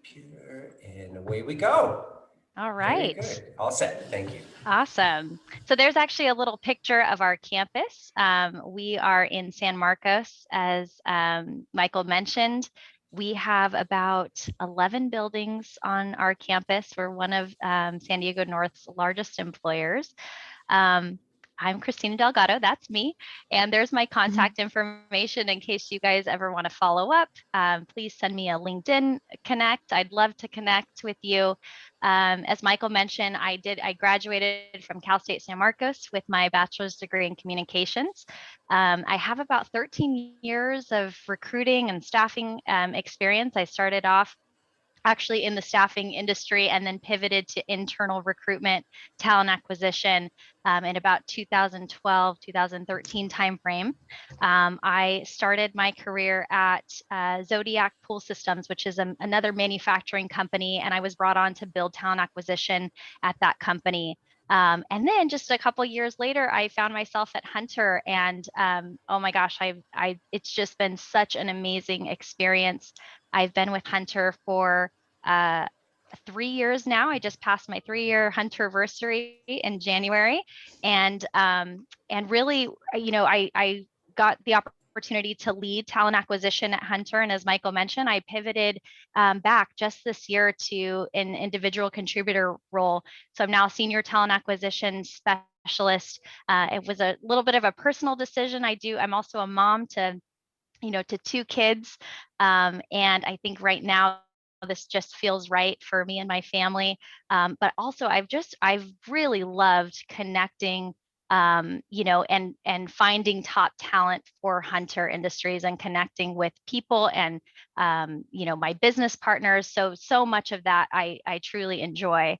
computer, and away we go. All Very right. good. All set. Thank you. Awesome. So there's actually a little picture of our campus. We are in San Marcos, as Michael mentioned. We have about 11 buildings on our campus. We're one of San Diego North's largest employers. Um, I'm Christina Delgado, that's me. And there's my contact information in case you guys ever want to follow up. Please send me a LinkedIn connect. I'd love to connect with you. As Michael mentioned, I graduated from Cal State San Marcos with my bachelor's degree in communications. I have about 13 years of recruiting and staffing experience. I started off actually in the staffing industry and then pivoted to internal recruitment, talent acquisition in about 2012, 2013 timeframe. I started my career at Zodiac Pool Systems, which is another manufacturing company, and I was brought on to build talent acquisition at that company. And then just a couple years later, I found myself at Hunter, and oh my gosh, it's just been such an amazing experience. I've been with Hunter for uh, 3 years now. I just passed my 3-year Hunterversary in January, and really, I got the opportunity to lead talent acquisition at Hunter. And as Michael mentioned, I pivoted back just this year to an individual contributor role. So I'm now senior talent acquisition specialist. It was a little bit of a personal decision. I'm also a mom to 2 kids. And I think right now this just feels right for me and my family. But also I've really loved connecting, and finding top talent for Hunter Industries and connecting with people and, my business partners. So much of that I truly enjoy.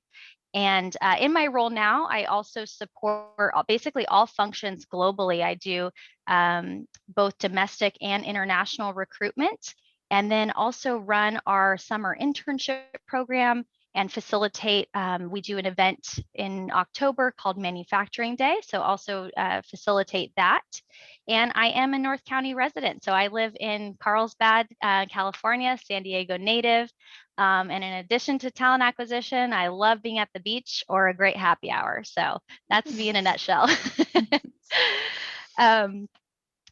And in my role now, I also support basically all functions globally. I do both domestic and international recruitment, and then also run our summer internship program and facilitate. We do an event in October called Manufacturing Day, so also facilitate that. And I am a North County resident, so I live in Carlsbad, California, San Diego native. And in addition to talent acquisition, I love being at the beach or a great happy hour. So that's me in a nutshell. um,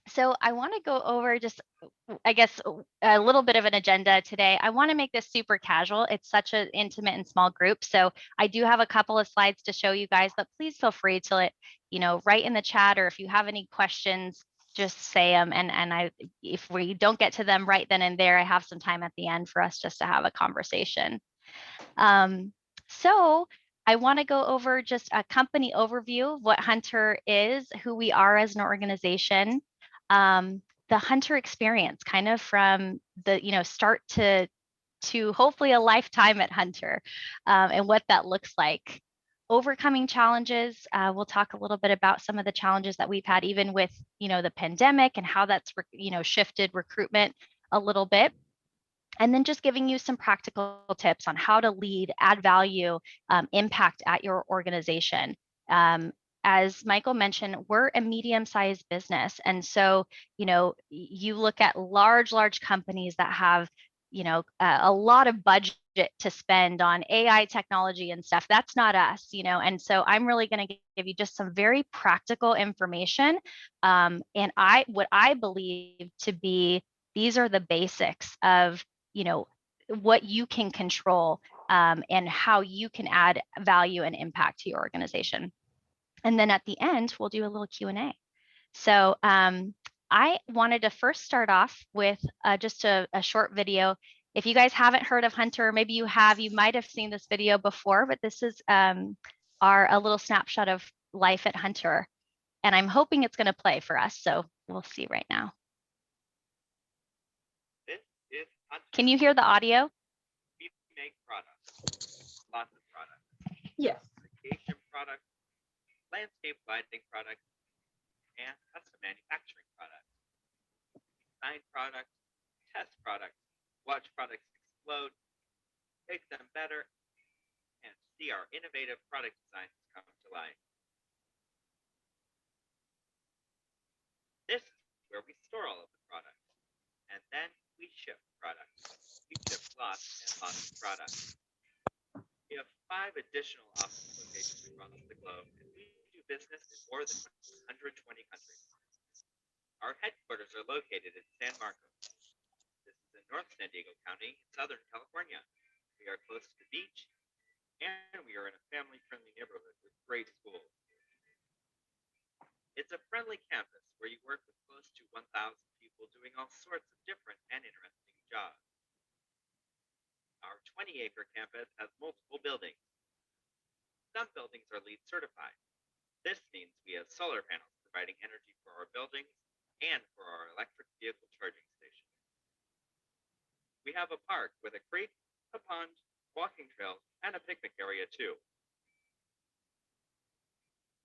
so I want to go over just, I guess, a little bit of an agenda today. I want to make this super casual. It's such an intimate and small group. So I do have a couple of slides to show you guys, but please feel free to write in the chat, or if you have any questions, just say them. And if we don't get to them right then and there, I have some time at the end for us just to have a conversation. So I want to go over just a company overview of what Hunter is, who we are as an organization, the Hunter experience, kind of from the start to hopefully a lifetime at Hunter, and what that looks like. Overcoming challenges. We'll talk a little bit about some of the challenges that we've had, even with the pandemic, and how that's shifted recruitment a little bit. And then just giving you some practical tips on how to lead, add value, impact at your organization. As Michael mentioned, we're a medium-sized business. And so, you look at large companies that have, a lot of budget to spend on AI technology and stuff. That's not us, And so I'm really going to give you just some very practical information. And what I believe to be, these are the basics of what you can control, and how you can add value and impact to your organization. And then at the end, we'll do a little Q&A. So I wanted to first start off with just a short video. If you guys haven't heard of Hunter, maybe you have, you might have seen this video before, but this is a little snapshot of life at Hunter. And I'm hoping it's going to play for us. So we'll see right now. Can you hear the audio? We make products, lots of products. Yes. Irrigation products, landscape lighting products, and custom manufacturing products. Design products, test products, watch products explode, make them better, and see our innovative product designs come to life. This is where we store all of the products, and then we ship products. We ship lots of products. We have 5 additional office locations across the globe, and we do business in more than 120 countries. Our headquarters are located in San Marcos. This is in North San Diego County, in Southern California. We are close to the beach, and we are in a family-friendly neighborhood with great schools. It's a friendly campus where you work with close to 1,000 people doing all sorts of different and interesting jobs. Our 20-acre campus has multiple buildings. Some buildings are LEED certified. This means we have solar panels providing energy for our buildings and for our electric vehicle charging stations. We have a park with a creek, a pond, walking trails, and a picnic area too.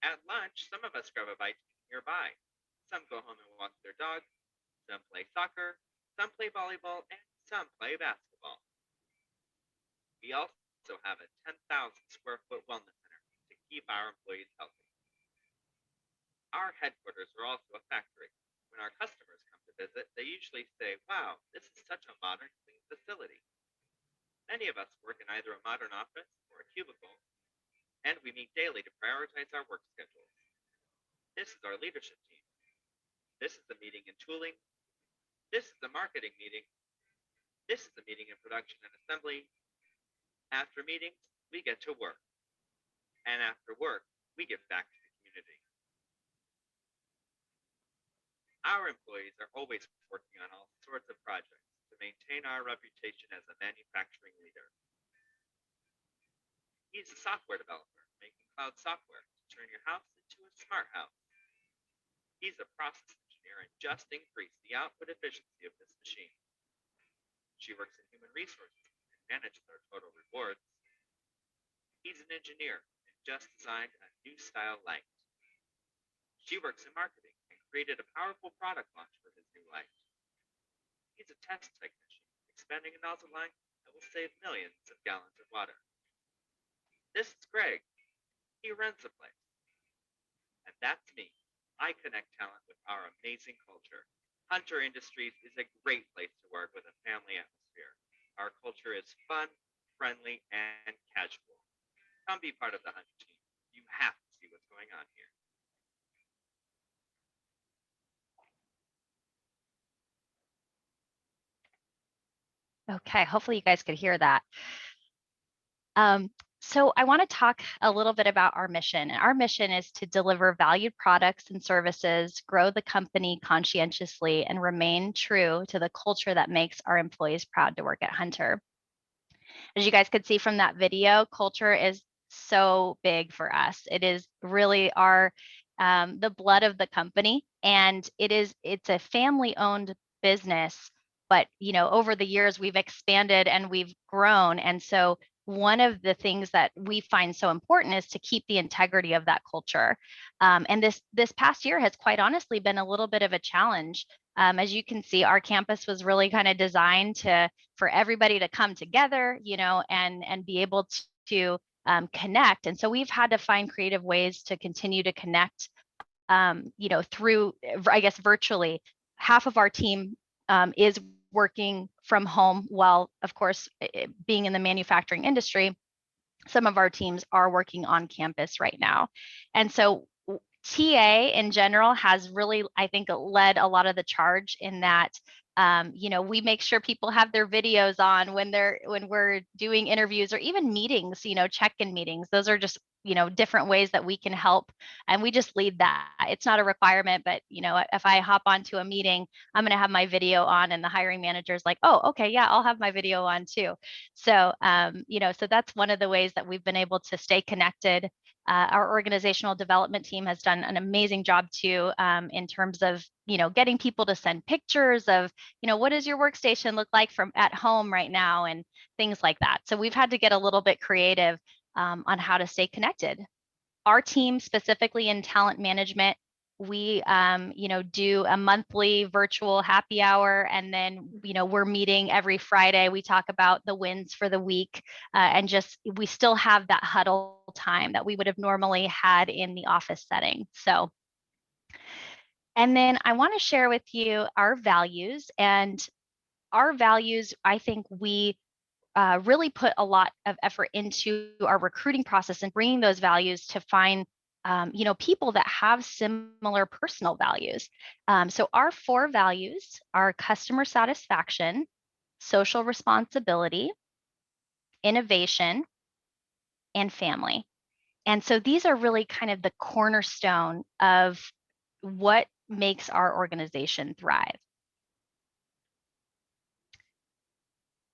At lunch, some of us grab a bite nearby. Some go home and walk their dog, some play soccer, some play volleyball, and some play basketball. We also have a 10,000 square foot wellness center to keep our employees healthy. Our headquarters are also a factory. When our customers come to visit, they usually say, "Wow, this is such a modern, clean facility." Many of us work in either a modern office or a cubicle, and we meet daily to prioritize our work schedules. This is our leadership team. This is the meeting in tooling. This is the marketing meeting. This is the meeting in production and assembly. After meetings, we get to work. And after work, we give back to the community. Our employees are always working on all sorts of projects to maintain our reputation as a manufacturing leader. He's a software developer making cloud software to turn your house into a smart house. He's a process engineer and just increased the output efficiency of this machine. She works in human resources and manages our total rewards. He's an engineer and just designed a new style light. She works in marketing and created a powerful product launch for his new light. He's a test technician expanding a nozzle line that will save millions of gallons of water. This is Greg. He runs the place. And that's me. I connect talent with our amazing culture. Hunter Industries is a great place to work with a family atmosphere. Our culture is fun, friendly, and casual. Come be part of the Hunter team. You have to see what's going on here. Okay, hopefully you guys could hear that. So I want to talk a little bit about our mission. Our mission is to deliver valued products and services, grow the company conscientiously, and remain true to the culture that makes our employees proud to work at Hunter. As you guys could see from that video, culture is so big for us. It is really our the blood of the company, and it's a family-owned business. But over the years, we've expanded and we've grown, and so one of the things that we find so important is to keep the integrity of that culture. And this past year has quite honestly been a little bit of a challenge. As you can see, our campus was really kind of designed for everybody to come together, and be able to connect. And so we've had to find creative ways to continue to connect, through, I guess, virtually. Half of our team is working from home, while, of course, being in the manufacturing industry, some of our teams are working on campus right now. And so TA in general has really, I think, led a lot of the charge in that, we make sure people have their videos on when we're doing interviews or even meetings, check-in meetings. Those are just, different ways that we can help. And we just lead that. It's not a requirement, but, if I hop onto a meeting, I'm going to have my video on, and the hiring manager's like, "Oh, okay, yeah, I'll have my video on too." So, so that's one of the ways that we've been able to stay connected. Our organizational development team has done an amazing job too, in terms of, getting people to send pictures of, what does your workstation look like from at home right now, and things like that. So we've had to get a little bit creative on how to stay connected. Our team, specifically in talent management, we do a monthly virtual happy hour, and then we're meeting every Friday. We talk about the wins for the week, and we still have that huddle time that we would have normally had in the office setting. So, and then I want to share with you our values. And our values, I think we really put a lot of effort into our recruiting process and bringing those values to find people that have similar personal values. So our 4 values are customer satisfaction, social responsibility, innovation, and family. And so these are really kind of the cornerstone of what makes our organization thrive.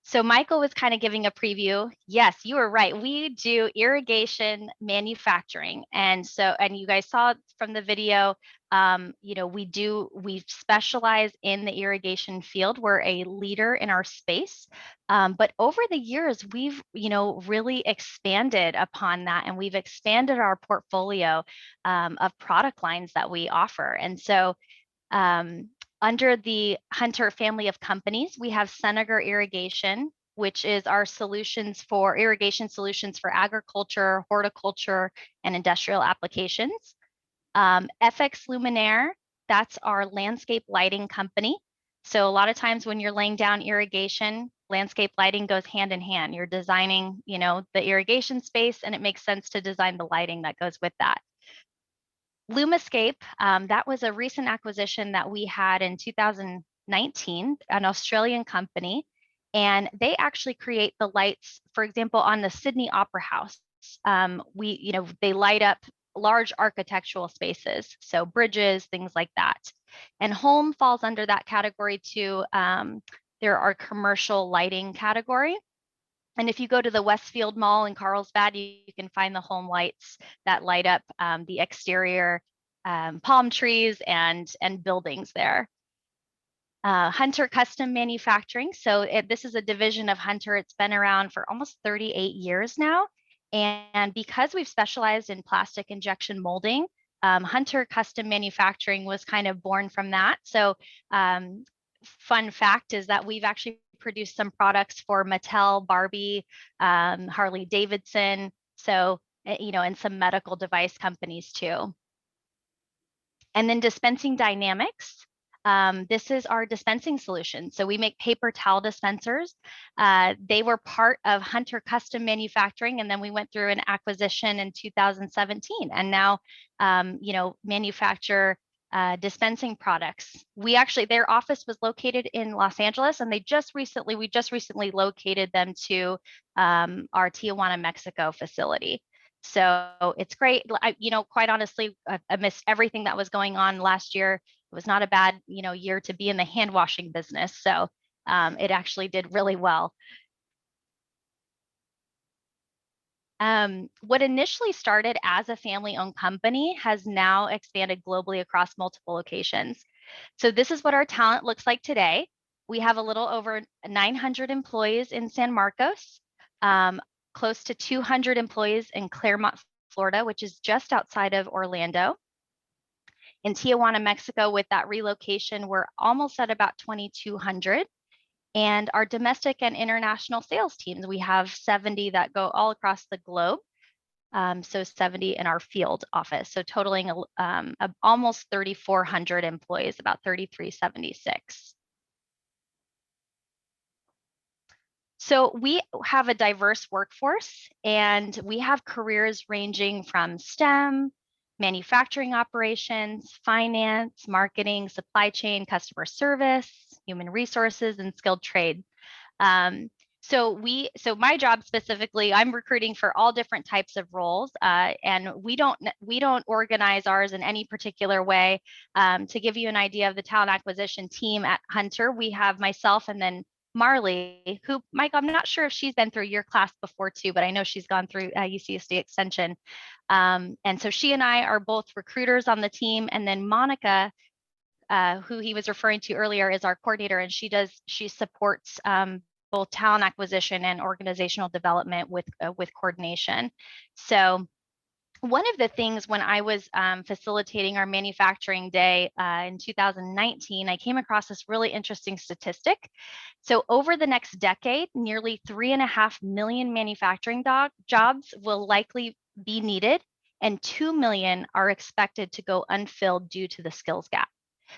So Michael was kind of giving a preview. Yes, you were right. We do irrigation manufacturing. And you guys saw from the video, we specialize in the irrigation field. We're a leader in our space. But over the years, we've, really expanded upon that, and we've expanded our portfolio of product lines that we offer. And so under the Hunter family of companies, we have Senegar Irrigation, which is our irrigation solutions for agriculture, horticulture, and industrial applications. FX Luminaire, that's our landscape lighting company. So a lot of times when you're laying down irrigation, landscape lighting goes hand in hand. You're designing, the irrigation space, and it makes sense to design the lighting that goes with that. Lumascape, that was a recent acquisition that we had in 2019, an Australian company, and they actually create the lights, for example, on the Sydney Opera House. They light up large architectural spaces, so bridges, things like that. And home falls under that category too. There are commercial lighting category. And if you go to the Westfield Mall in Carlsbad, you can find the home lights that light up the exterior palm trees and buildings there. Hunter Custom Manufacturing. So this is a division of Hunter. It's been around for almost 38 years now. And because we've specialized in plastic injection molding, Hunter Custom Manufacturing was kind of born from that. So fun fact is that we've actually produced some products for Mattel, Barbie, Harley Davidson, so, and some medical device companies too. And then Dispensing Dynamics. This is our dispensing solution. So we make paper towel dispensers. They were part of Hunter Custom Manufacturing, and then we went through an acquisition in 2017, and now, manufacture dispensing products. Their office was located in Los Angeles, and we just recently located them to our Tijuana, Mexico facility. So it's great. Quite honestly, I missed everything that was going on last year. It was not a bad, year to be in the hand washing business. So it actually did really well. What initially started as a family-owned company has now expanded globally across multiple locations. So this is what our talent looks like today. We have a little over 900 employees in San Marcos, close to 200 employees in Claremont, Florida, which is just outside of Orlando. In Tijuana, Mexico, with that relocation, we're almost at about 2,200. And our domestic and international sales teams, we have 70 that go all across the globe. So 70 in our field office, so totaling almost 3,400 employees, about 3,376. So we have a diverse workforce, and we have careers ranging from STEM, manufacturing operations, finance, marketing, supply chain, customer service, human resources, and skilled trade. So my job specifically, I'm recruiting for all different types of roles, and we don't organize ours in any particular way. To give you an idea of the talent acquisition team at Hunter, we have myself and then Marley, who, Mike, I'm not sure if she's been through your class before too, but I know she's gone through UCSD Extension. And so she and I are both recruiters on the team. And then Monica, who he was referring to earlier, is our coordinator, and she supports both talent acquisition and organizational development with coordination. So one of the things when I was facilitating our manufacturing day in 2019, I came across this really interesting statistic. So over the next decade, nearly 3.5 million manufacturing jobs will likely be needed, and 2 million are expected to go unfilled due to the skills gap.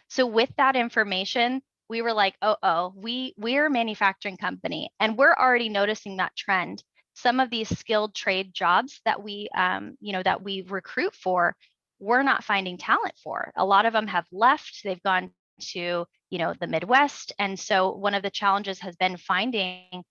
So with that information, we were like, we're a manufacturing company, and we're already noticing that trend. Some of these skilled trade jobs that we, that we recruit for, we're not finding talent for. A lot of them have left. They've gone to, the Midwest. And so one of the challenges has been finding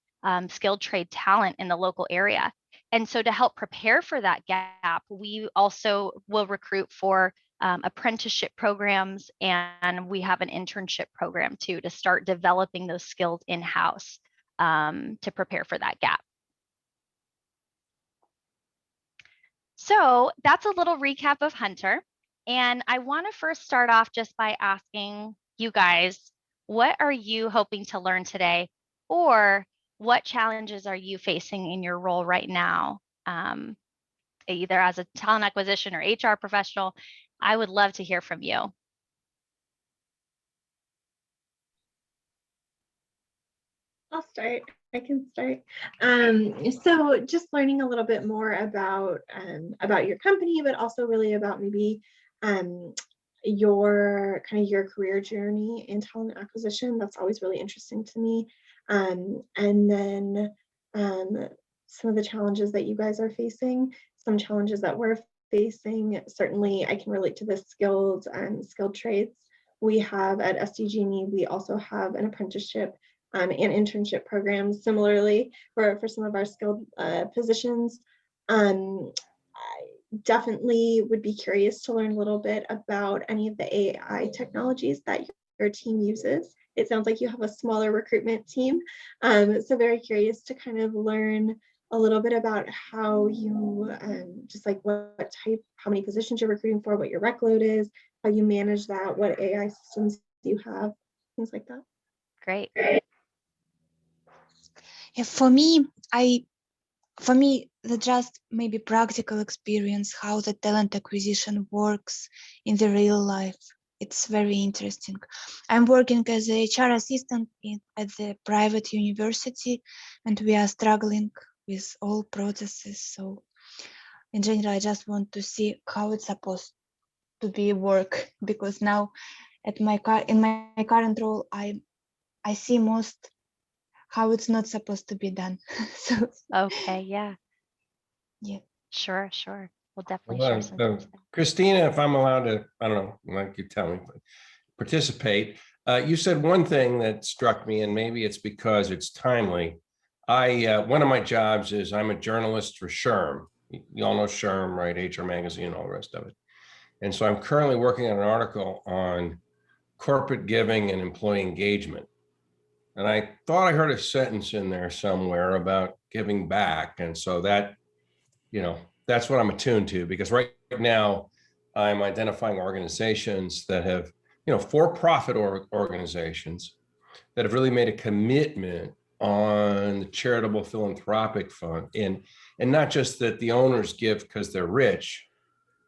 skilled trade talent in the local area. And so to help prepare for that gap, we also will recruit for apprenticeship programs, and we have an internship program too to start developing those skills in-house to prepare for that gap. So that's a little recap of Hunter. And I want to first start off just by asking you guys, what are you hoping to learn today? Or what challenges are you facing in your role right now? Either as a talent acquisition or HR professional, I would love to hear from you. I'll start. I can start. So just learning a little bit more about your company, but also really about maybe your career journey in talent acquisition. That's always really interesting to me. And then some of the challenges that you guys are facing, some challenges that we're facing. Certainly, I can relate to the skilled trades we have at SDG&E. We also have an apprenticeship and internship programs similarly for some of our skilled positions. I definitely would be curious to learn a little bit about any of the AI technologies that your team uses. It sounds like you have a smaller recruitment team, so very curious to kind of learn a little bit about how you, just like how many positions you're recruiting for, what your rec load is, how you manage that, what AI systems you have, things like that. Great. Yeah, for me, the just maybe practical experience how the talent acquisition works in the real life. It's very interesting. I'm working as a HR assistant at the private university, and we are struggling with all processes. So in general, I just want to see how it's supposed to be work, because now in my current role, I see most how it's not supposed to be done. So Okay, yeah. Yeah. Sure. We'll definitely share some tips there. Christina, if I'm allowed to, I don't know, like you tell me, but participate. You said one thing that struck me, and maybe it's because it's timely. One of my jobs is I'm a journalist for SHRM. You all know SHRM, right? HR Magazine, all the rest of it. And so I'm currently working on an article on corporate giving and employee engagement. And I thought I heard a sentence in there somewhere about giving back. And so that, that's what I'm attuned to, because right now I'm identifying organizations that have, for-profit organizations that have really made a commitment on the charitable philanthropic fund. And not just that the owners give because they're rich,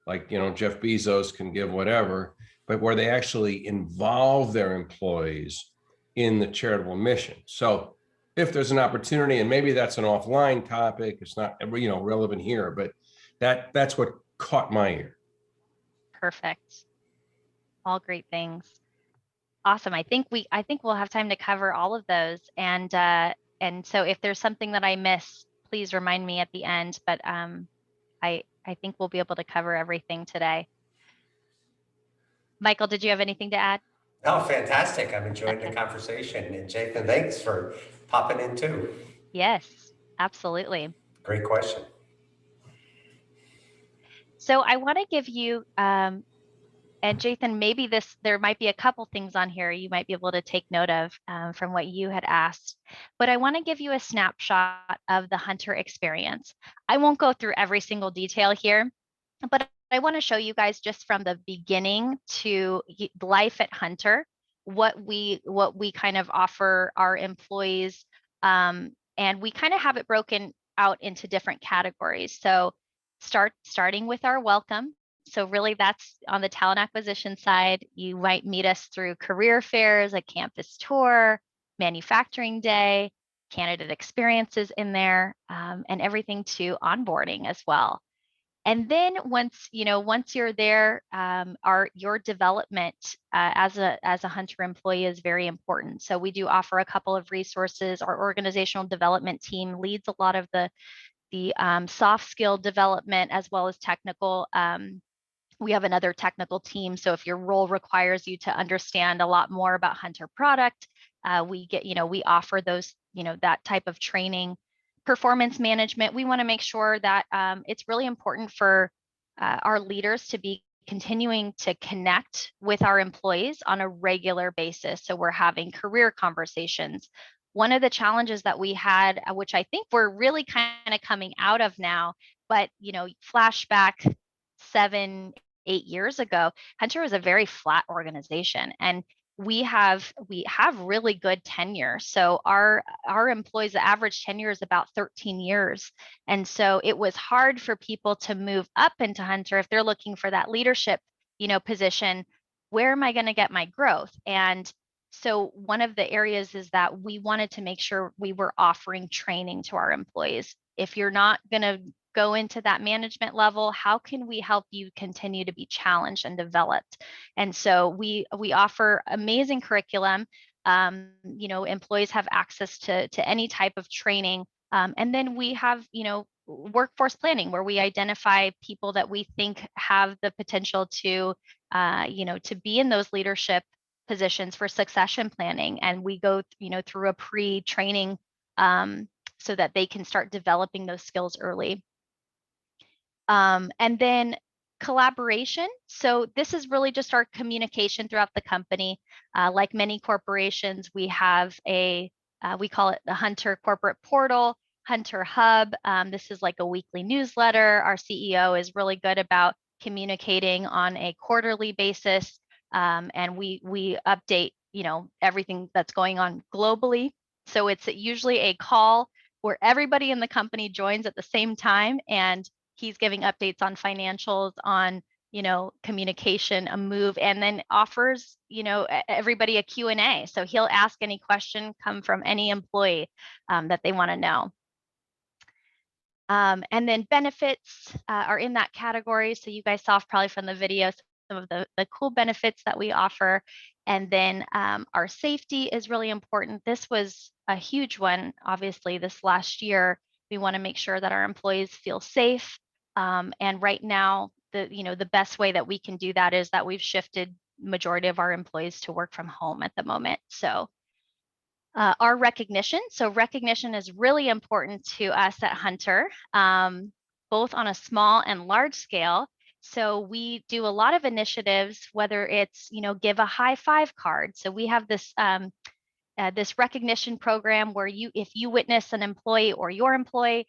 like, Jeff Bezos can give whatever, but where they actually involve their employees in the charitable mission. So if there's an opportunity, and maybe that's an offline topic, it's not, relevant here, but that's what caught my ear. Perfect. All great things. Awesome. I think we'll have time to cover all of those. And so if there's something that I miss, please remind me at the end. But I think we'll be able to cover everything today. Michael, did you have anything to add? Oh, fantastic. I'm enjoying the conversation. And Jathan, thanks for popping in too. Yes, absolutely. Great question. So I want to give you, and Jathan, maybe there might be a couple things on here you might be able to take note of from what you had asked, but I want to give you a snapshot of the Hunter experience. I won't go through every single detail here, but I want to show you guys just from the beginning to life at Hunter, what we kind of offer our employees, and we kind of have it broken out into different categories. So starting with our welcome. So really that's on the talent acquisition side. You might meet us through career fairs, a campus tour, manufacturing day, candidate experiences in there, and everything to onboarding as well. And then once you're there, your development as a hunter employee is very important. So we do offer a couple of resources. Our organizational development team leads a lot of the soft skill development as well as technical. We have another technical team. So if your role requires you to understand a lot more about hunter product, we offer those, that type of training. Performance management, we want to make sure that it's really important for our leaders to be continuing to connect with our employees on a regular basis. So we're having career conversations. One of the challenges that we had, which I think we're really kind of coming out of now, but flashback 7, 8 years ago, Hunter was a very flat organization, and we have really good tenure. So our employees, the average tenure is about 13 years. And so it was hard for people to move up into Hunter if they're looking for that leadership, position. Where am I going to get my growth? And so one of the areas is that we wanted to make sure we were offering training to our employees. If you're not going to go into that management level, how can we help you continue to be challenged and developed? And so we offer amazing curriculum. Employees have access to any type of training. And then we have, workforce planning, where we identify people that we think have the potential to, to be in those leadership positions for succession planning. And we go, through a pre-training so that they can start developing those skills early. And then collaboration. So this is really just our communication throughout the company. Like many corporations, we have we call it the Hunter Corporate Portal, Hunter Hub. This is like a weekly newsletter. Our CEO is really good about communicating on a quarterly basis. And we update, everything that's going on globally. So it's usually a call where everybody in the company joins at the same time, and he's giving updates on financials, on, communication, a move, and then offers, everybody a Q&A. So he'll ask any question come from any employee that they want to know. And then benefits are in that category. So you guys saw probably from the video some of the cool benefits that we offer. And then our safety is really important. This was a huge one, obviously, this last year. We want to make sure that our employees feel safe. And right now, the best way that we can do that is that we've shifted majority of our employees to work from home at the moment. So our recognition. So recognition is really important to us at Hunter, both on a small and large scale. So we do a lot of initiatives, whether it's, give a high five card. So we have this this recognition program where if you witness an employee or your employee,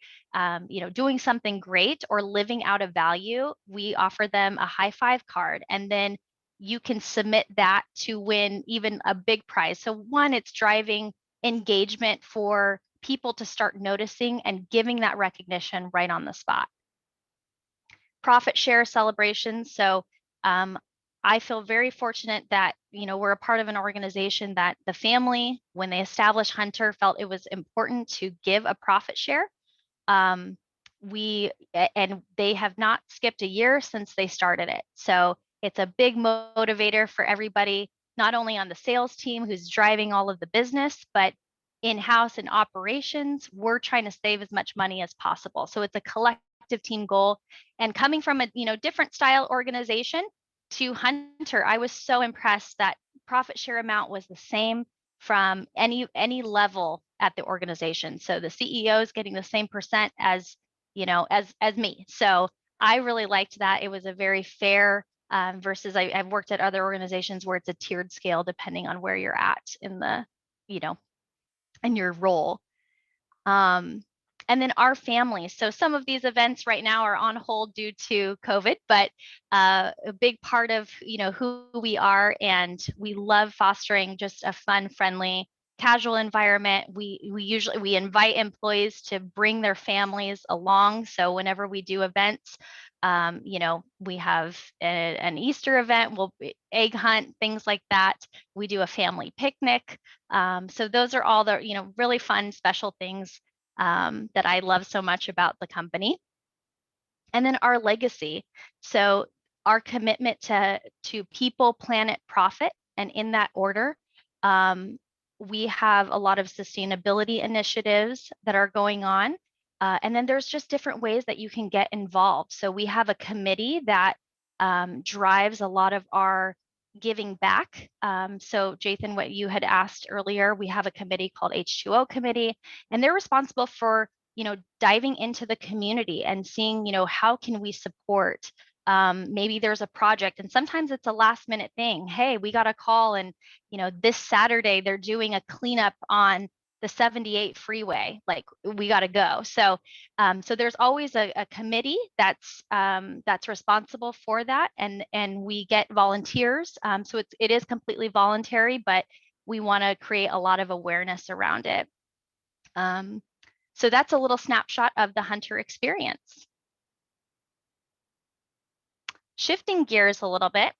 doing something great or living out a value, we offer them a high five card, and then you can submit that to win even a big prize. So one, it's driving engagement for people to start noticing and giving that recognition right on the spot. Profit share celebrations. So I feel very fortunate that, we're a part of an organization that the family, when they established Hunter, felt it was important to give a profit share. And they have not skipped a year since they started it. So it's a big motivator for everybody, not only on the sales team who's driving all of the business, but in-house and operations, we're trying to save as much money as possible. So it's a collective team goal. And coming from a different style organization to Hunter, I was so impressed that profit share amount was the same from any level at the organization. So the CEO is getting the same percent as me. So I really liked that. It was a very fair versus I've worked at other organizations where it's a tiered scale depending on where you're at in the, in your role. And then our families. So some of these events right now are on hold due to COVID, but a big part of who we are, and we love fostering just a fun, friendly, casual environment. We invite employees to bring their families along. So whenever we do events, we have an Easter event, we'll egg hunt, things like that. We do a family picnic. So those are all the really fun, special things that I love so much about the company. And then our legacy. So our commitment to people, planet, profit, and in that order. We have a lot of sustainability initiatives that are going on. And then there's just different ways that you can get involved. So we have a committee that drives a lot of our giving back. So Jathan, what you had asked earlier, we have a committee called H2O committee, and they're responsible for, diving into the community and seeing, how can we support? Maybe there's a project, and sometimes it's a last minute thing. Hey, we got a call, and this Saturday they're doing a cleanup on the 78 freeway. Like, we got to go. So, so there's always a committee that's responsible for that, and we get volunteers. So it is completely voluntary, but we want to create a lot of awareness around it. So that's a little snapshot of the Hunter experience. Shifting gears a little bit.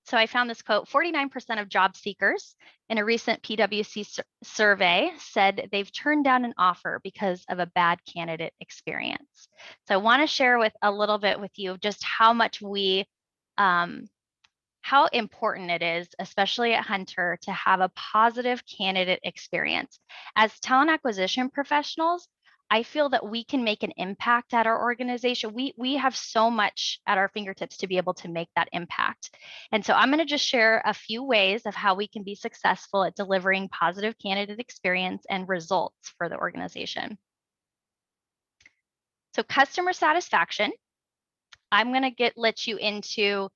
So I found this quote: 49% of job seekers in a recent PwC survey said they've turned down an offer because of a bad candidate experience. So I want to share a little bit with you just how much how important it is, especially at Hunter, to have a positive candidate experience. As talent acquisition professionals, I feel that we can make an impact at our organization. We have so much at our fingertips to be able to make that impact. And so I'm going to just share a few ways of how we can be successful at delivering positive candidate experience and results for the organization. So customer satisfaction, I'm going to let you into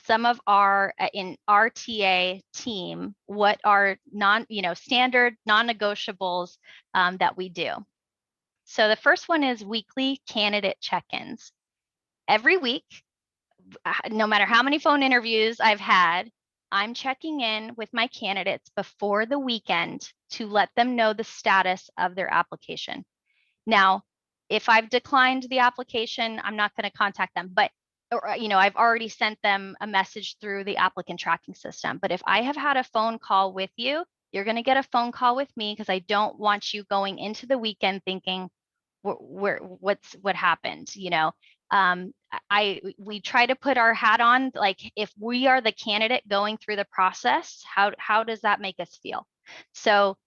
some of our in RTA team, what are standard non-negotiables that we do. So the first one is weekly candidate check-ins. Every week, no matter how many phone interviews I've had, I'm checking in with my candidates before the weekend to let them know the status of their application. Now, if I've declined the application, I'm not going to contact them, but I've already sent them a message through the applicant tracking system. But if I have had a phone call with you, you're going to get a phone call with me, because I don't want you going into the weekend thinking, what happened? We try to put our hat on, like, if we are the candidate going through the process, how does that make us feel? So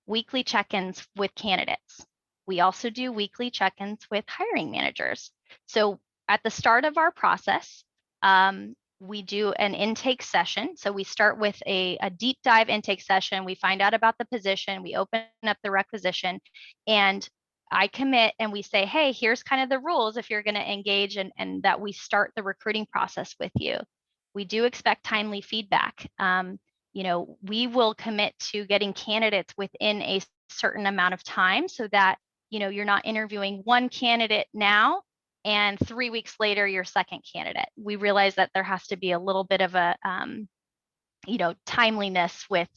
weekly check-ins with candidates. We also do weekly check-ins with hiring managers. So at the start of our process, we do an intake session. So we start with a deep dive intake session. We find out about the position, we open up the requisition, and I commit, and we say, hey, here's kind of the rules if you're going to engage, and that we start the recruiting process with you. We do expect timely feedback. We will commit to getting candidates within a certain amount of time, so that you're not interviewing one candidate now and 3 weeks later your second candidate. We realize that there has to be a little bit of a timeliness with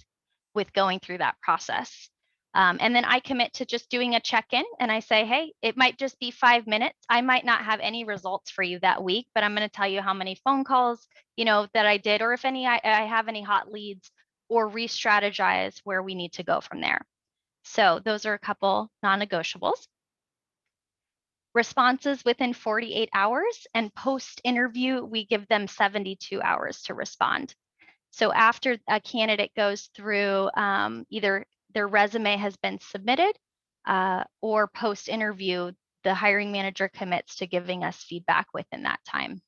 going through that process. And then I commit to just doing a check-in, and I say, hey, it might just be 5 minutes. I might not have any results for you that week, but I'm going to tell you how many phone calls, that I did, or if I have any hot leads, or re-strategize where we need to go from there. So those are a couple non-negotiables. Responses within 48 hours, and post-interview, we give them 72 hours to respond. So after a candidate goes through, either their resume has been submitted, or post-interview, the hiring manager commits to giving us feedback within that time.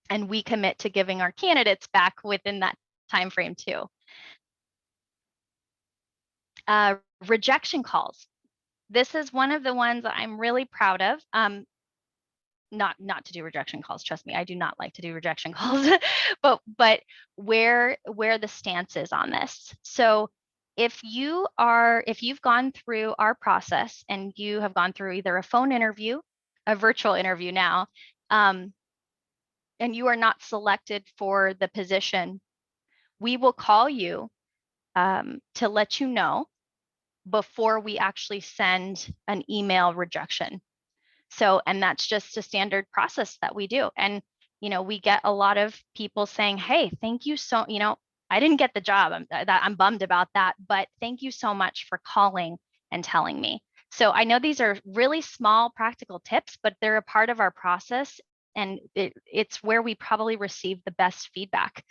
And we commit to giving our candidates back within that time frame too. Rejection calls. This is one of the ones that I'm really proud of. Not to do rejection calls. Trust me, I do not like to do rejection calls, but where the stance is on this. So if you've gone through our process, and you have gone through either a phone interview, a virtual interview now, and you are not selected for the position, we will call you to let you know before we actually send an email rejection. So, and that's just a standard process that we do. And, we get a lot of people saying, hey, thank you so, I didn't get the job. I'm bummed about that, but thank you so much for calling and telling me. So I know these are really small practical tips, but they're a part of our process, and it's where we probably receive the best feedback.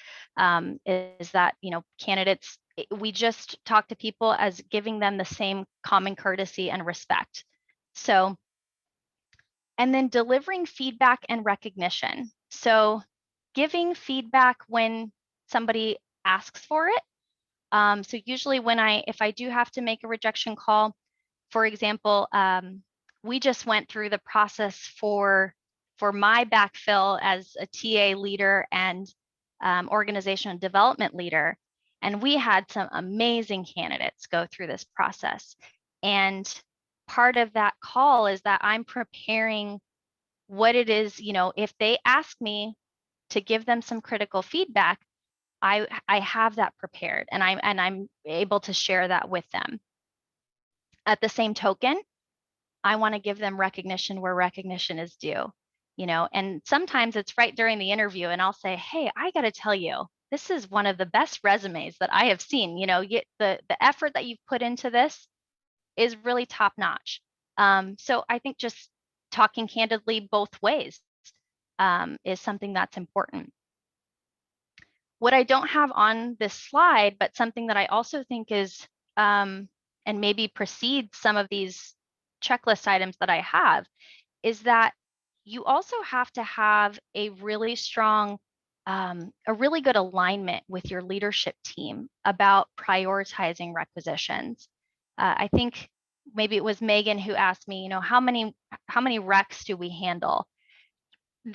Is that, you know, candidates, we just talk to people as giving them the same common courtesy and respect. So, and then delivering feedback and recognition. So giving feedback when somebody asks for it. So usually if I do have to make a rejection call, for example, we just went through the process for my backfill as a TA leader and organizational development leader. And we had some amazing candidates go through this process. And part of that call is that I'm preparing what it is, you know, if they ask me to give them some critical feedback, I have that prepared, and I'm able to share that with them. At the same token, I want to give them recognition where recognition is due, you know, and sometimes it's right during the interview, and I'll say, hey, I got to tell you, this is one of the best resumes that I have seen. You know, the effort that you've put into this is really top notch. So I think just talking candidly both ways is something that's important. What I don't have on this slide, but something that I also think is, and maybe precedes some of these checklist items that I have, is that you also have to have a really strong, a really good alignment with your leadership team about prioritizing requisitions. I think maybe it was Megan who asked me, you know, how many recs do we handle?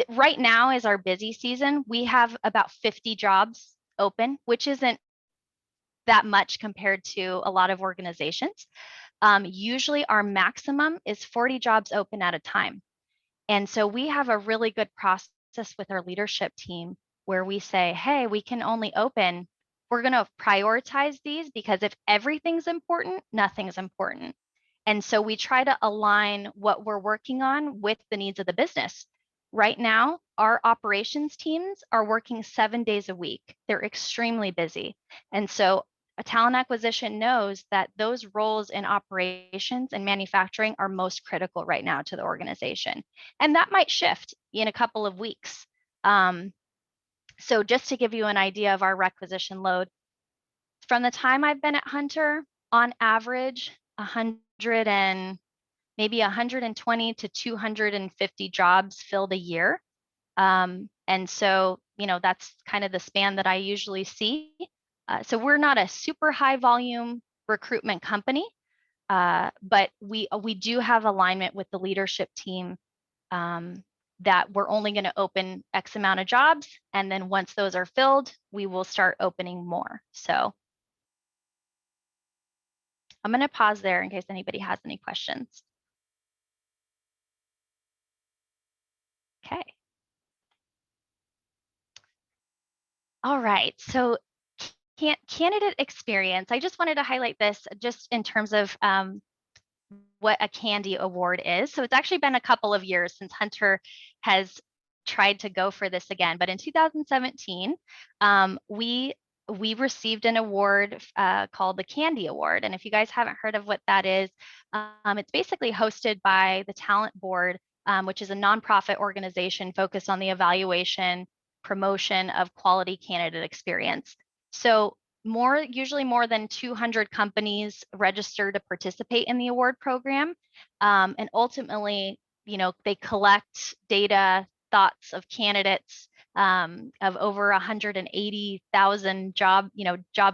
Right now is our busy season. We have about 50 jobs open, which isn't that much compared to a lot of organizations. Usually our maximum is 40 jobs open at a time. And so we have a really good process with our leadership team where we say, hey, we can only open, we're going to prioritize these, because if everything's important, nothing's important. And so we try to align what we're working on with the needs of the business. Right now, our operations teams are working 7 days a week. They're extremely busy. And so a talent acquisition knows that those roles in operations and manufacturing are most critical right now to the organization. And that might shift in a couple of weeks. So just to give you an idea of our requisition load, from the time I've been at Hunter, on average, 100 and maybe 120 to 250 jobs filled a year. And so, you know, that's kind of the span that I usually see. So we're not a super high volume recruitment company, but we do have alignment with the leadership team that we're only going to open X amount of jobs. And then once those are filled, we will start opening more. So I'm going to pause there in case anybody has any questions. Okay. All right. So candidate experience. I just wanted to highlight this just in terms of what a Candy Award is. So it's actually been a couple of years since Hunter has tried to go for this again. But in 2017, we received an award called the Candy Award. And if you guys haven't heard of what that is, it's basically hosted by the Talent Board, which is a nonprofit organization focused on the evaluation, promotion of quality candidate experience. So usually more than 200 companies register to participate in the award program. And ultimately, you know, they collect data, thoughts of candidates, of over 180,000 job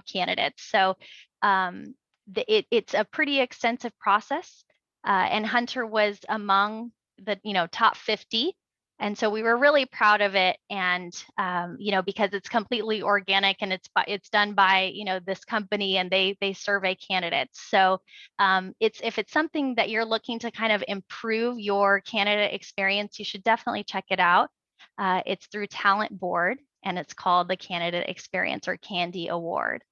candidates. So it's a pretty extensive process. And Hunter was among the, you know, top 50. And so we were really proud of it, and you know, because it's completely organic and it's done by, you know, this company, and they survey candidates. So if it's something that you're looking to kind of improve your candidate experience, you should definitely check it out. It's through Talent Board, and it's called the Candidate Experience or Candy Award.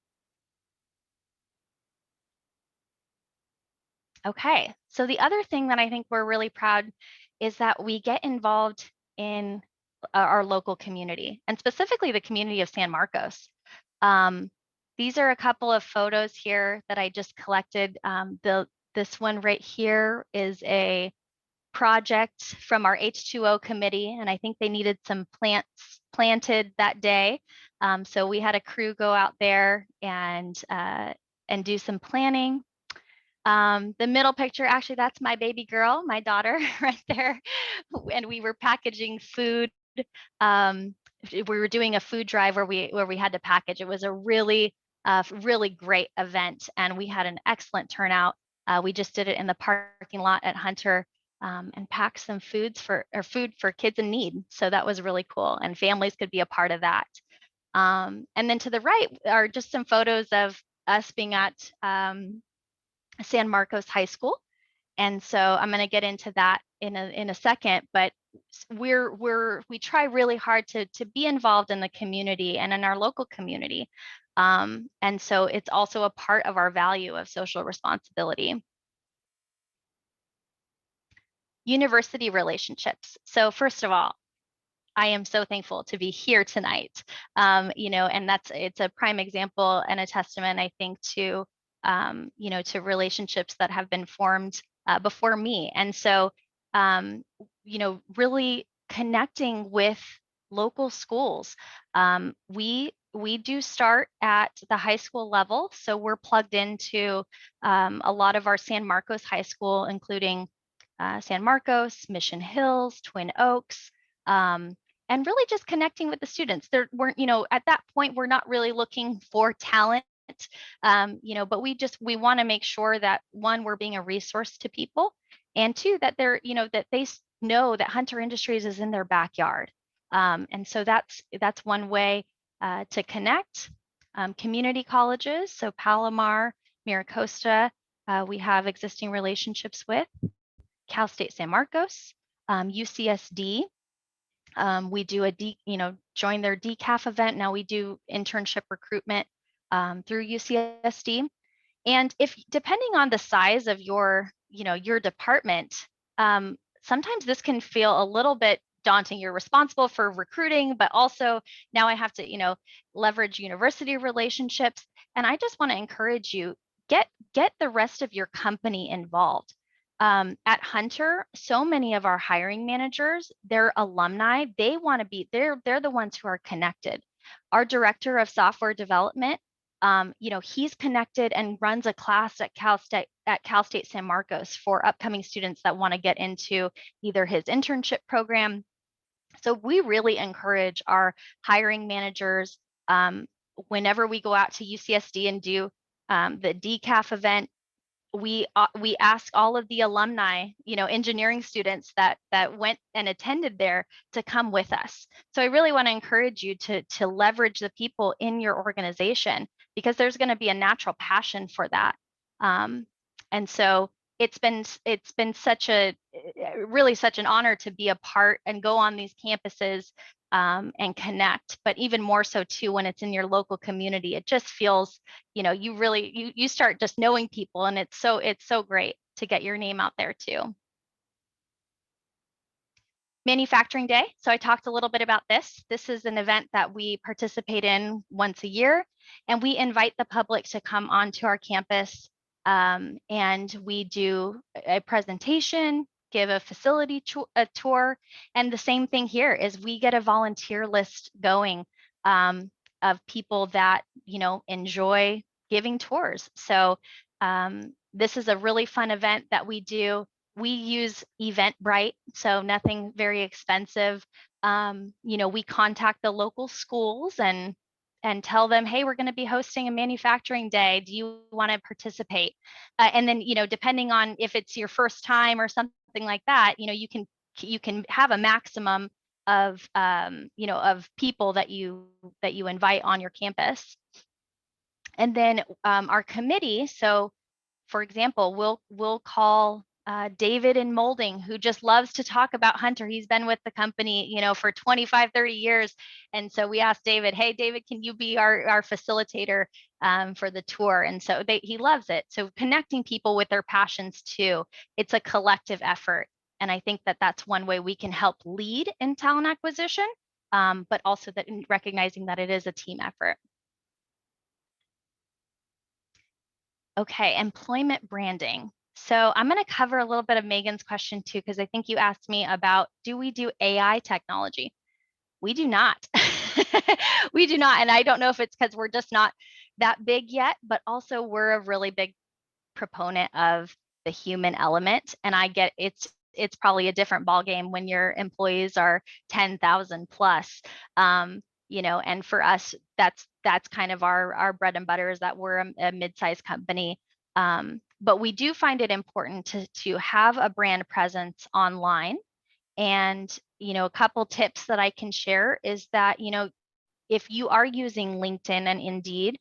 Okay, so the other thing that I think we're really proud is that we get involved in our local community, and specifically the community of San Marcos. These are a couple of photos here that I just collected. This one right here is a project from our H2O committee, and I think they needed some plants planted that day. So we had a crew go out there and do some planting. The middle picture, actually, that's my baby girl, my daughter, right there. And we were packaging food. We were doing a food drive where we had to package. It was a really great event, and we had an excellent turnout. We just did it in the parking lot at Hunter, and packed some food for kids in need. So that was really cool, and families could be a part of that. And then to the right are just some photos of us being at San Marcos High School. And so I'm going to get into that in a second, but we try really hard to be involved in the community and in our local community. And so it's also a part of our value of social responsibility. University relationships. So first of all, I am so thankful to be here tonight. You know, and it's a prime example and a testament, I think, to you know, to relationships that have been formed before me. And so, you know, really connecting with local schools. We do start at the high school level, so we're plugged into a lot of our San Marcos High School, including San Marcos, Mission Hills, Twin Oaks, and really just connecting with the students. There weren't, you know, at that point, we're not really looking for talent, you know, but we want to make sure that, one, we're being a resource to people, and two, that they're, you know, that they know that Hunter Industries is in their backyard. And so that's one way to connect. Community colleges, so Palomar, Miracosta, we have existing relationships with. Cal State San Marcos, UCSD. We do join their DCAF event. Now we do internship recruitment through UCSD. And depending on the size of your department, sometimes this can feel a little bit daunting. You're responsible for recruiting, but also now I have to, you know, leverage university relationships. And I just want to encourage you, get the rest of your company involved. At Hunter, so many of our hiring managers, they're alumni. They want to be, they're the ones who are connected. Our director of software development, you know, he's connected and runs a class at Cal State San Marcos for upcoming students that want to get into either his internship program. So we really encourage our hiring managers, whenever we go out to UCSD and do the DCAF event, we ask all of the alumni, you know, engineering students that went and attended there to come with us. So I really want to encourage you to leverage the people in your organization, because there's going to be a natural passion for that. And so it's been such an honor to be a part and go on these campuses and connect, but even more so too when it's in your local community. It just feels, you know, you start just knowing people, and it's so great to get your name out there too. Manufacturing Day. So I talked a little bit about this. This is an event that we participate in once a year, and we invite the public to come onto our campus, and we do a presentation, give a facility tour, and the same thing here is we get a volunteer list going of people that, you know, enjoy giving tours. So this is a really fun event that we do. We use Eventbrite, so nothing very expensive. You know, we contact the local schools and tell them, hey, we're going to be hosting a manufacturing day. Do you want to participate? And then, you know, depending on if it's your first time or something like that, you know, you can have a maximum of you know, of people that you invite on your campus. And then our committee. So, for example, we'll call David in Molding, who just loves to talk about Hunter. He's been with the company, you know, for 25, 30 years. And so we asked David, hey, David, can you be our facilitator for the tour? And so he loves it. So connecting people with their passions too. It's a collective effort. And I think that that's one way we can help lead in talent acquisition, but also that in recognizing that it is a team effort. Okay, employment branding. So I'm going to cover a little bit of Megan's question too, because I think you asked me about, do we do AI technology? We do not. We do not. And I don't know if it's because we're just not that big yet, but also we're a really big proponent of the human element. And I get it's probably a different ballgame when your employees are 10,000 plus. You know, and for us, that's kind of our bread and butter, is that we're a mid-sized company. But we do find it important to have a brand presence online. And, you know, a couple tips that I can share is that, you know, if you are using LinkedIn and Indeed,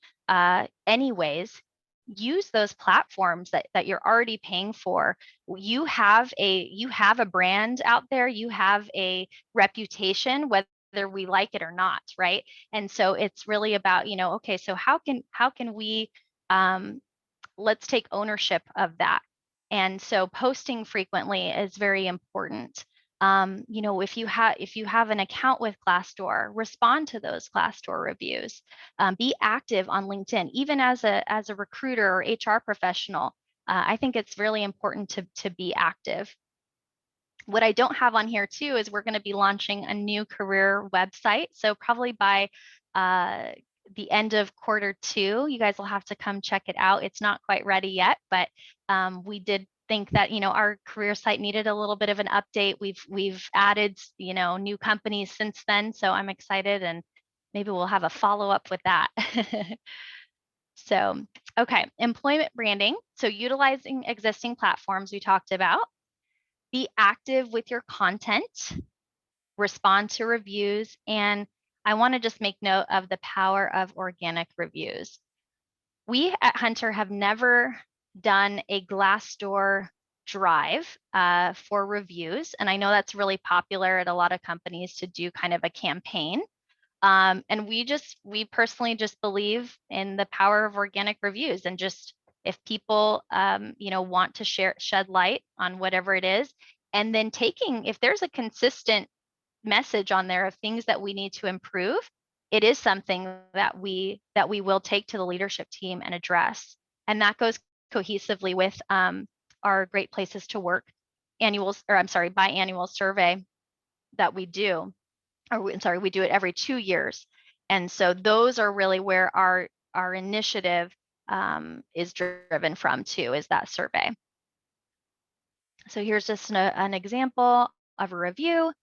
anyways, use those platforms that you're already paying for. You have a brand out there, you have a reputation, whether we like it or not, right? And so it's really about, you know, okay, so how can we let's take ownership of that. And so posting frequently is very important. You know, if you have an account with Glassdoor, respond to those Glassdoor reviews. Be active on LinkedIn, even as a recruiter or HR professional. I think it's really important to be active. What I don't have on here too is we're going to be launching a new career website. So probably by the end of Q2, you guys will have to come check it out. It's not quite ready yet, but we did think that, you know, our career site needed a little bit of an update. We've added, you know, new companies since then. So I'm excited, and maybe we'll have a follow-up with that. So, okay, employment branding. So utilizing existing platforms we talked about. Be active with your content, respond to reviews, and I want to just make note of the power of organic reviews. We at Hunter have never done a Glassdoor drive for reviews, and I know that's really popular at a lot of companies to do kind of a campaign. And we personally just believe in the power of organic reviews, and just if people you know, want to shed light on whatever it is, and then if there's a consistent message on there of things that we need to improve, it is something that we will take to the leadership team and address. And that goes cohesively with our Great Places to Work biannual survey that we do. We do it every 2 years. And so those are really where our initiative is driven from too, is that survey. So here's just an example of a review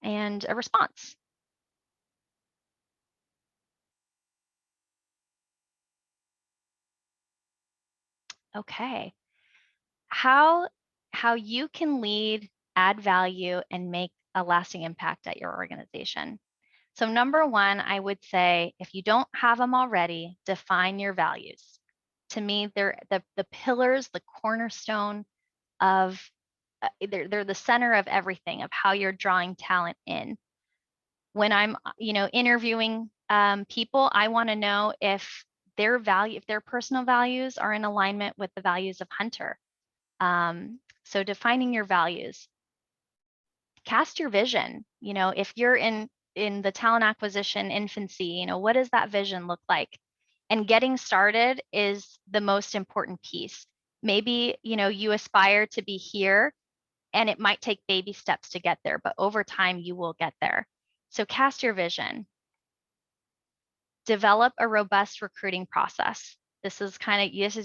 and a response. Okay, how you can lead, add value, and make a lasting impact at your organization. So number one, I would say, if you don't have them already, define your values. To me, they're the pillars, the cornerstone of, they're the center of everything, of how you're drawing talent in. When I'm, you know, interviewing people, I want to know if their personal values are in alignment with the values of Hunter. So defining your values. Cast your vision. You know, if you're in the talent acquisition infancy, you know, what does that vision look like? And getting started is the most important piece. Maybe, you know, you aspire to be here, and it might take baby steps to get there, but over time you will get there. So cast your vision. Develop a robust recruiting process. This is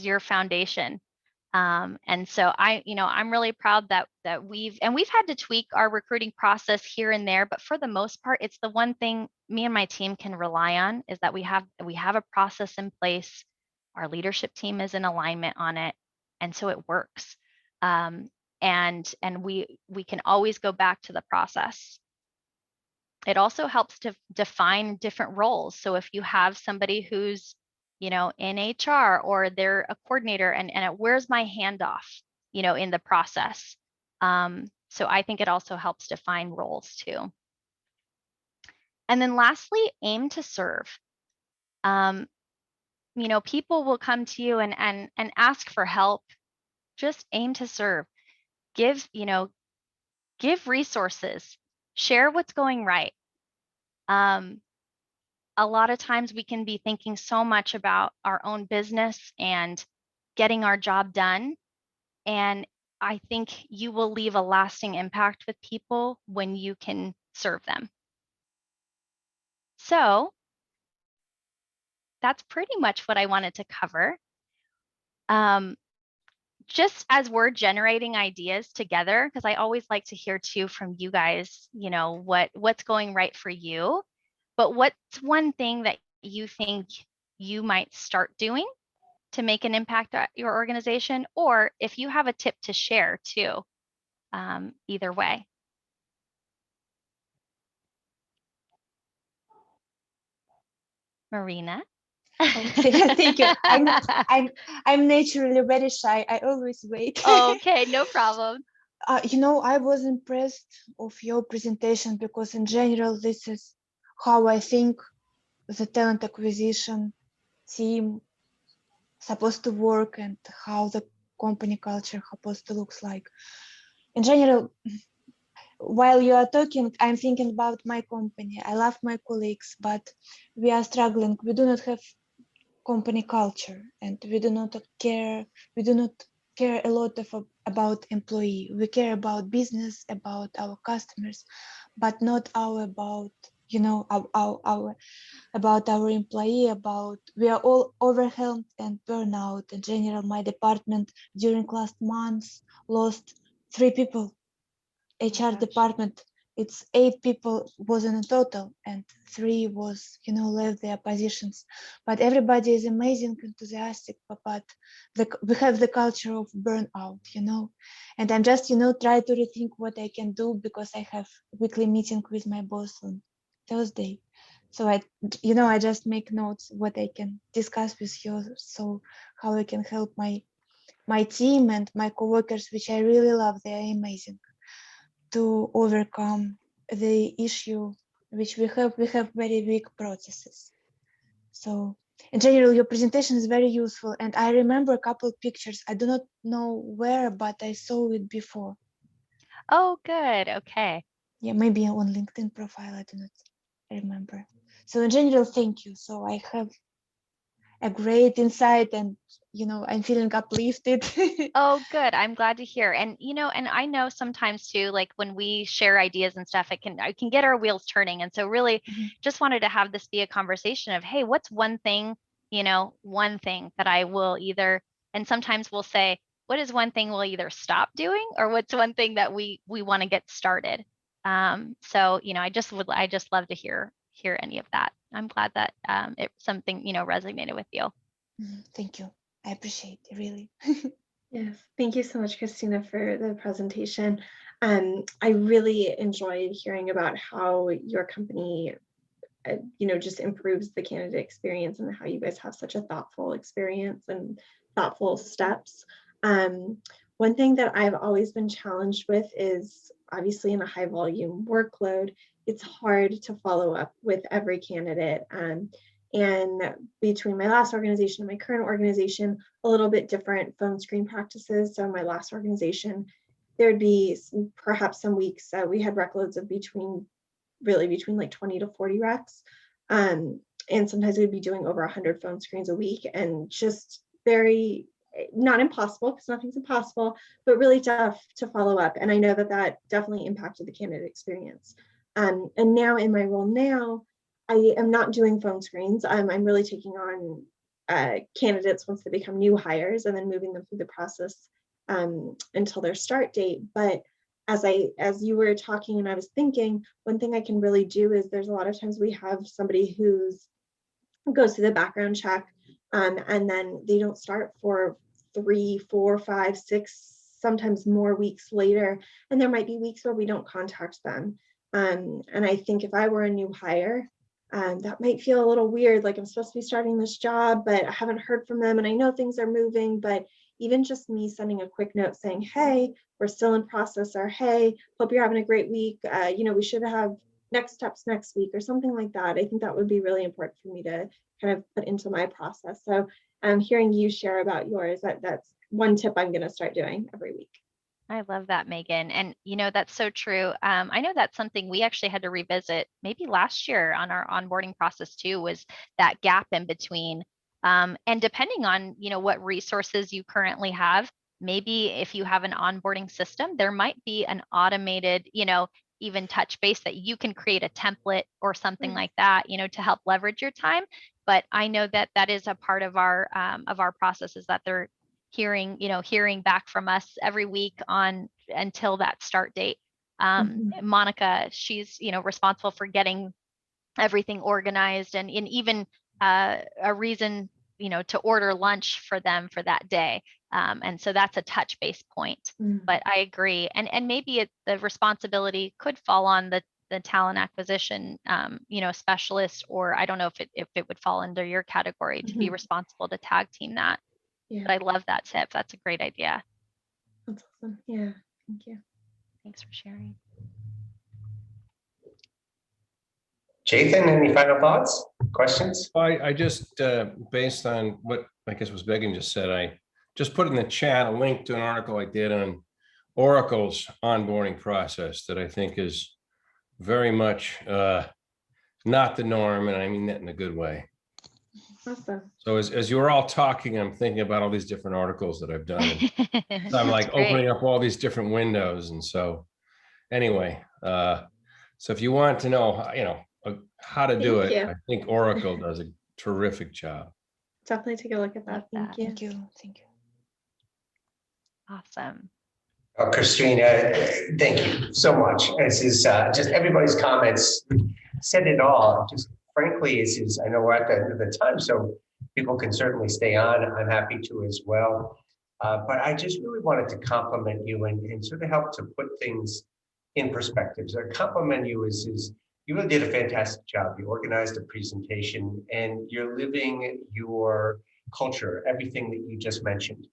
your foundation. And so I'm really proud that we've had to tweak our recruiting process here and there, but for the most part, it's the one thing me and my team can rely on, is that we have a process in place. Our leadership team is in alignment on it, and so it works. And we can always go back to the process. It also helps to define different roles. So if you have somebody who's, you know, in HR, or they're a coordinator, and where's my handoff, you know, in the process. So I think it also helps define roles too. And then lastly, aim to serve. You know, people will come to you and ask for help. Just aim to serve. Give resources. Share what's going right. A lot of times we can be thinking so much about our own business and getting our job done, And I think you will leave a lasting impact with people when you can serve them. So that's pretty much what I wanted to cover. Just as we're generating ideas together, because I always like to hear too from you guys, what's going right for you, but what's one thing that you think you might start doing to make an impact at your organization, or if you have a tip to share too, either way. Marina. Thank you. I'm naturally very shy. I always wait. Okay, no problem. I was impressed of your presentation because in general, this is how I think the talent acquisition team supposed to work and how the company culture supposed to looks like. In general, while you are talking, I'm thinking about my company. I love my colleagues, but we are struggling. We do not have company culture, and we do not care a lot about employee. We care about business, about our customers, but not about our employee. We are all overwhelmed and burnout. In general, my department during last months lost 3 people. HR department, it's 8 people was in total, and 3 was left their positions. But everybody is amazing, enthusiastic, but we have the culture of burnout, and I'm just try to rethink what I can do, because I have weekly meeting with my boss on Thursday. So I just make notes what I can discuss with you, so how I can help my team and my coworkers, which I really love. They are amazing, to overcome the issue which we have very weak processes. So in general, your presentation is very useful, and I remember a couple of pictures. I do not know where, but I saw it before. Oh, good. Okay. Yeah, maybe on LinkedIn profile, I do not remember. So in general, thank you. So I have a great insight, and I'm feeling uplifted. Oh, good. I'm glad to hear. And and I know sometimes too, like when we share ideas and stuff, I can get our wheels turning. And so really just wanted to have this be a conversation of, hey, what's one thing that I will either, and sometimes we'll say, what is one thing we'll either stop doing, or what's one thing that we want to get started. So I just love to hear any of that. I'm glad that it's something resonated with you. Thank you. I appreciate it, really. Yes, thank you so much, Christina, for the presentation. I really enjoyed hearing about how your company, just improves the candidate experience, and how you guys have such a thoughtful experience and thoughtful steps. One thing that I've always been challenged with is, obviously in a high volume workload, it's hard to follow up with every candidate. And between my last organization and my current organization, a little bit different phone screen practices. So in my last organization, there'd be perhaps some weeks we had rec loads of between like 20 to 40 recs. And sometimes we'd be doing over 100 phone screens a week, and just very, not impossible, because nothing's impossible, but really tough to follow up. And I know that definitely impacted the candidate experience. And now in my role now, I am not doing phone screens. I'm really taking on candidates once they become new hires, and then moving them through the process until their start date. But as you were talking and I was thinking, one thing I can really do is, there's a lot of times we have somebody who's goes through the background check, and then they don't start for 3, 4, 5, 6, sometimes more weeks later. And there might be weeks where we don't contact them. And I think if I were a new hire, that might feel a little weird, like I'm supposed to be starting this job, but I haven't heard from them, and I know things are moving. But even just me sending a quick note saying, hey, we're still in process, or hey, hope you're having a great week, we should have next steps next week, or something like that. I think that would be really important for me to kind of put into my process. So hearing you share about yours, that's one tip I'm going to start doing every week. I love that, Megan. And that's so true. I know that's something we actually had to revisit maybe last year on our onboarding process too, was that gap in between. And depending on, what resources you currently have, maybe if you have an onboarding system, there might be an automated, even touch base that you can create a template or something like that, to help leverage your time. But I know that that is a part of our process, is that they're hearing back from us every week on until that start date. Monica, she's, responsible for getting everything organized and even a reason, to order lunch for them for that day. And so that's a touch base point. But I agree. And maybe the responsibility could fall on the talent acquisition, specialist, or I don't know if it would fall under your category to be responsible to tag team that. Yeah, But I love that tip. That's a great idea. that's awesome. Yeah, thank you. Thanks for sharing. Jathan, any final thoughts, questions? I just, based on what I guess was Megan just said, I just put in the chat a link to an article I did on Oracle's onboarding process that I think is very much not the norm, and I mean that in a good way. Awesome. So as you were all talking, I'm thinking about all these different articles that I've done. So I'm like opening up all these different windows. And so anyway, so if you want to know, how to do Thank it, you. I think Oracle does a terrific job. Definitely take a look at that. Thank you. Thank you. Thank you. Awesome. Oh, Christina, thank you so much. This is just everybody's comments said it all. Just frankly, I know we're at the end of the time, so people can certainly stay on. I'm happy to as well. But I just really wanted to compliment you and sort of help to put things in perspective. So compliment you is you really did a fantastic job. You organized a presentation and you're living your culture, everything that you just mentioned.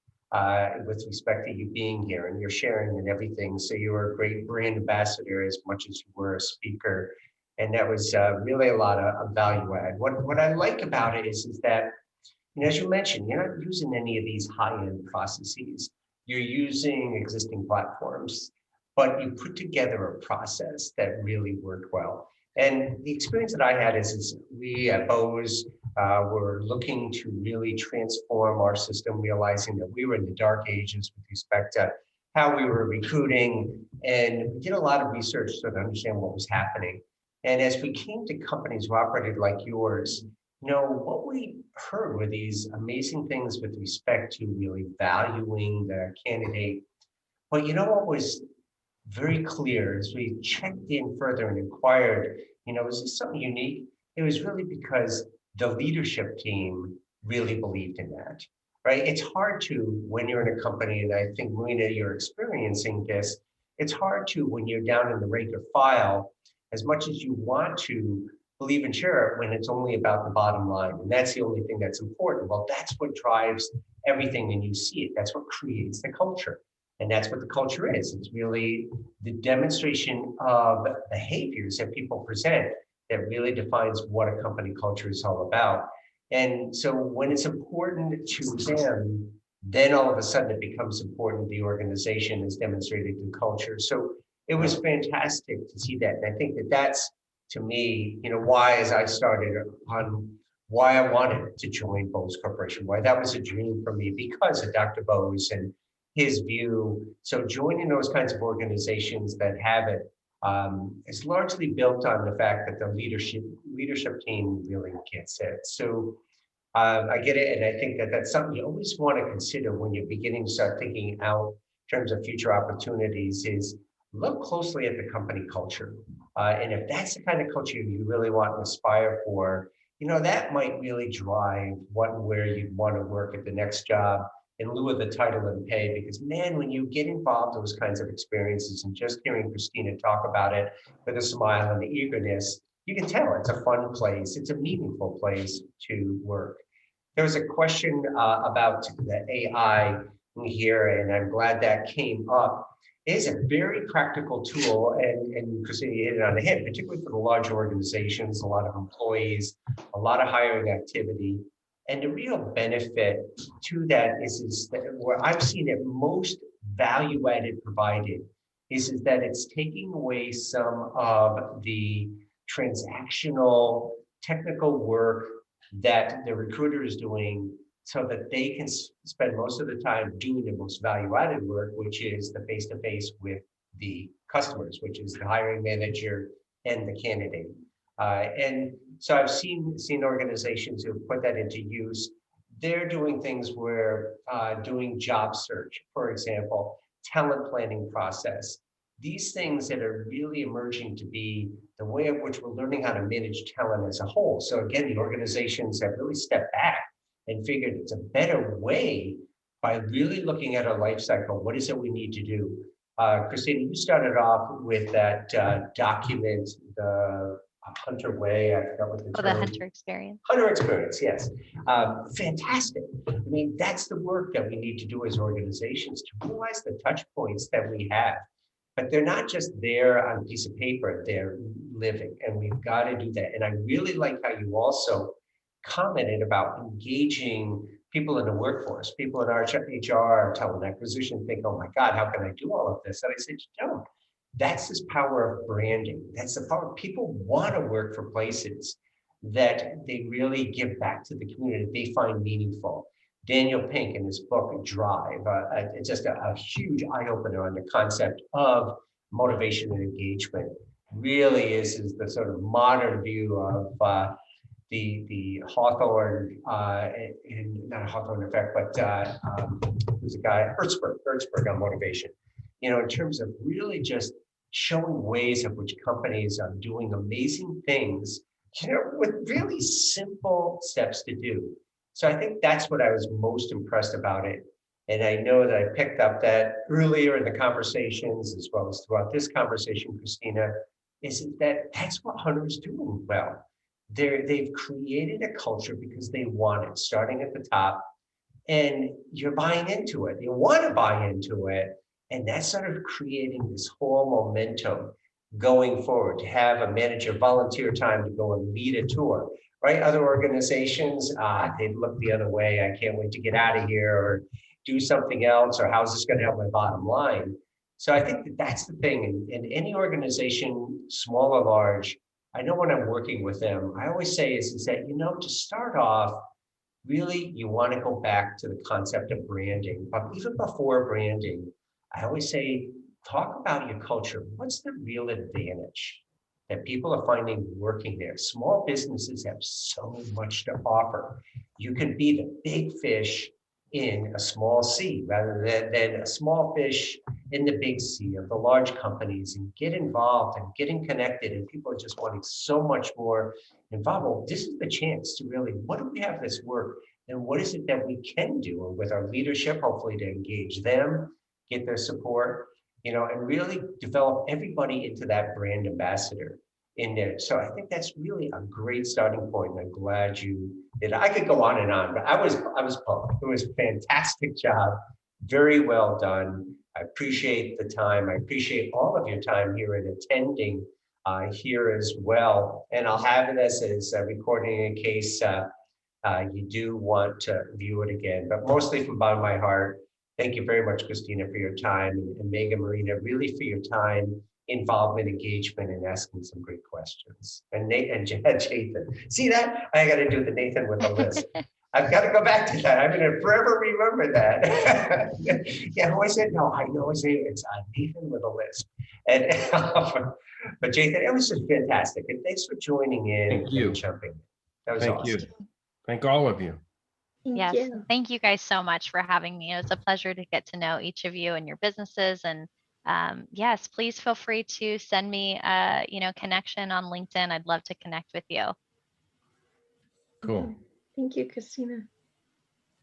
With respect to you being here and your sharing and everything. So you were a great brand ambassador as much as you were a speaker. And that was really a lot of value add. What I like about it is that, as you mentioned, you're not using any of these high-end processes. You're using existing platforms, but you put together a process that really worked well. And the experience that I had is we at Bose were looking to really transform our system, realizing that we were in the dark ages with respect to how we were recruiting, and we did a lot of research to understand what was happening. And as we came to companies who operated like yours, what we heard were these amazing things with respect to really valuing the candidate. But what was very clear as we checked in further and inquired, is this something unique? It was really because the leadership team really believed in that, right? It's hard to, when you're in a company, and I think, Marina, you're experiencing this, it's hard to, when you're down in the rank or file, as much as you want to believe and share it, when it's only about the bottom line. And that's the only thing that's important. Well, that's what drives everything, and you see it. That's what creates the culture. And that's what the culture is. It's really the demonstration of behaviors that people present that really defines what a company culture is all about. And so when it's important to them, then all of a sudden it becomes important to the organization is demonstrated through culture. So it was fantastic to see that. And I think that that's, to me, why, as I started on why I wanted to join Bose Corporation, why that was a dream for me because of Dr. Bose and his view. So joining those kinds of organizations that have it is largely built on the fact that the leadership team really gets it. So I get it, and I think that that's something you always want to consider when you're beginning to start thinking out in terms of future opportunities is look closely at the company culture. And if that's the kind of culture you really want to aspire for, that might really drive what and where you'd want to work at the next job in lieu of the title and pay. Because man, when you get involved in those kinds of experiences and just hearing Christina talk about it with a smile and the eagerness, you can tell it's a fun place. It's a meaningful place to work. There was a question about the AI here, and I'm glad that came up. It is a very practical tool, and Christina hit it on the head, particularly for the large organizations, a lot of employees, a lot of hiring activity. And the real benefit to that is that where I've seen it most value added provided is that it's taking away some of the transactional technical work that the recruiter is doing so that they can spend most of the time doing the most value-added work, which is the face-to-face with the customers, which is the hiring manager and the candidate. And so I've seen organizations who put that into use. They're doing things where doing job search, for example, talent planning process, these things that are really emerging to be the way in which we're learning how to manage talent as a whole. So again, the organizations have really stepped back and figured it's a better way by really looking at our life cycle. What is it we need to do? Christina, you started off with that document, the Hunter Way. I forgot what the For term. the Hunter experience. Hunter experience, yes. Fantastic. I mean, that's the work that we need to do as organizations to realize the touch points that we have. But they're not just there on a piece of paper, they're living, and we've got to do that. And I really like how you also commented about engaging people in the workforce, people in our HR, talent acquisition think, oh my God, how can I do all of this? And I said, you don't. That's this power of branding. That's the power. People want to work for places that they really give back to the community, they find meaningful. Daniel Pink in his book, Drive, just a huge eye-opener on the concept of motivation and engagement. Really is the sort of modern view of the Hawthorne, and not a Hawthorne effect, but who's a guy, Hertzberg on motivation. You know, in terms of really just showing ways in which companies are doing amazing things, you know, with really simple steps to do. So I think that's what I was most impressed about it. And I know that I picked up that earlier in the conversations, as well as throughout this conversation, Christina, is that that's what Hunter is doing well. They've created a culture because they want it, starting at the top, and you're buying into it. You want to buy into it. And that's sort of creating this whole momentum going forward, to have a manager volunteer time to go and lead a tour, right? Other organizations, they look the other way. I can't wait to get out of here or do something else, or how's this going to help my bottom line? So I think that's the thing. In any organization, small or large, I know when I'm working with them, I always say is that, you know, to start off, really, you want to go back to the concept of branding. But even before branding, I always say, talk about your culture. What's the real advantage that people are finding working there? Small businesses have so much to offer. You can be the big fish in a small sea rather than a small fish in the big sea of the large companies, and get involved and getting connected. And people are just wanting so much more involved. Well, this is the chance to really, what do we have this work? And what is it that we can do with our leadership, hopefully to engage them, get their support, you know, and really develop everybody into that brand ambassador in there. So I think that's really a great starting point. And I'm glad you did. I could go on and on, but I was pumped. It was a fantastic job. Very well done. I appreciate the time. I appreciate all of your time here and attending here as well. And I'll have it as a recording in case you do want to view it again. But mostly from the bottom of my heart, thank you very much, Christina, for your time, and Megan, Marina, really for your time, involvement, engagement, and asking some great questions. And Nate and Jathan. See that? I got to do the Nathan with a list. I've got to go back to that. I'm going to forever remember that. Yeah, who I said, no, I know it's Nathan with a list. And but Jathan, it was just fantastic. And thanks for joining in and jumping in. That was awesome. Thank you. Thank all of you. Yes, thank you guys so much for having me. It was a pleasure to get to know each of you and your businesses. And yes, please feel free to send me connection on LinkedIn. I'd love to connect with you. Cool. Thank you, Christina.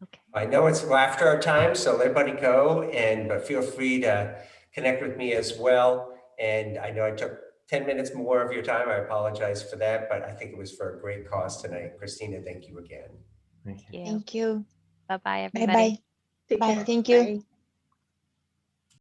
Okay. I know it's after our time, so let everybody go, but feel free to connect with me as well. And I know I took 10 minutes more of your time. I apologize for that, but I think it was for a great cause tonight. Christina, thank you again. Thank you. Thank you. Bye-bye, everybody. Bye-bye. Bye. Thank you. Bye.